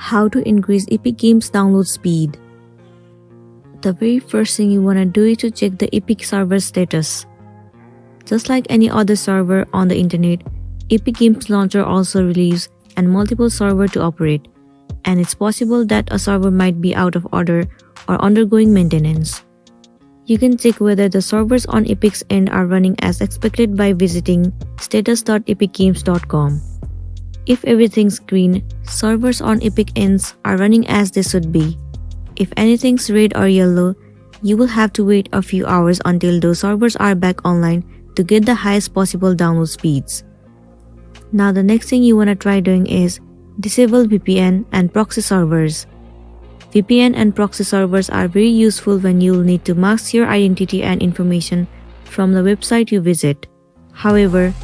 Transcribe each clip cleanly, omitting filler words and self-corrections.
How to increase Epic Games download speed. The very first thing you want to do is to check the Epic server status. Just like any other server on the internet, Epic Games Launcher also relieves and multiple servers to operate, and it's possible that a server might be out of order or undergoing maintenance. You can check whether the servers on Epic's end are running as expected by visiting status.epicgames.com. If everything's green, servers on Epic ends are running as they should be. If anything's red or yellow, you will have to wait a few hours until those servers are back online to get the highest possible download speeds. Now the next thing you want to try doing is disable VPN and proxy servers. VPN and proxy servers are very useful when you'll need to mask your identity and information from the website you visit. However,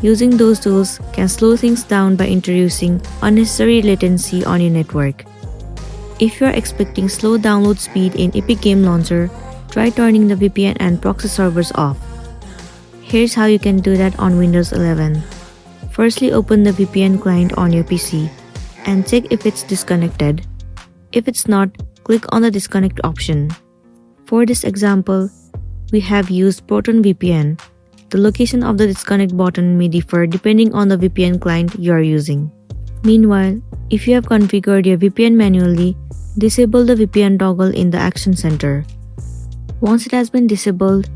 using those tools can slow things down by introducing unnecessary latency on your network. If you're expecting slow download speed in Epic Game Launcher, try turning the VPN and proxy servers off. Here's how you can do that on Windows 11. Firstly, open the VPN client on your PC and check if it's disconnected. If it's not, click on the disconnect option. For this example, we have used Proton VPN. The location of the disconnect button may differ depending on the VPN client you are using. Meanwhile, if you have configured your VPN manually, disable the VPN toggle in the Action Center. Once it has been disabled,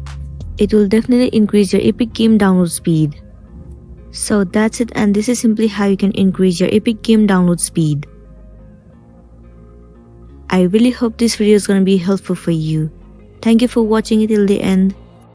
it will definitely increase your Epic Game download speed. So that's it, and this is simply how you can increase your Epic Game download speed. I really hope this video is going to be helpful for you. Thank you for watching it till the end.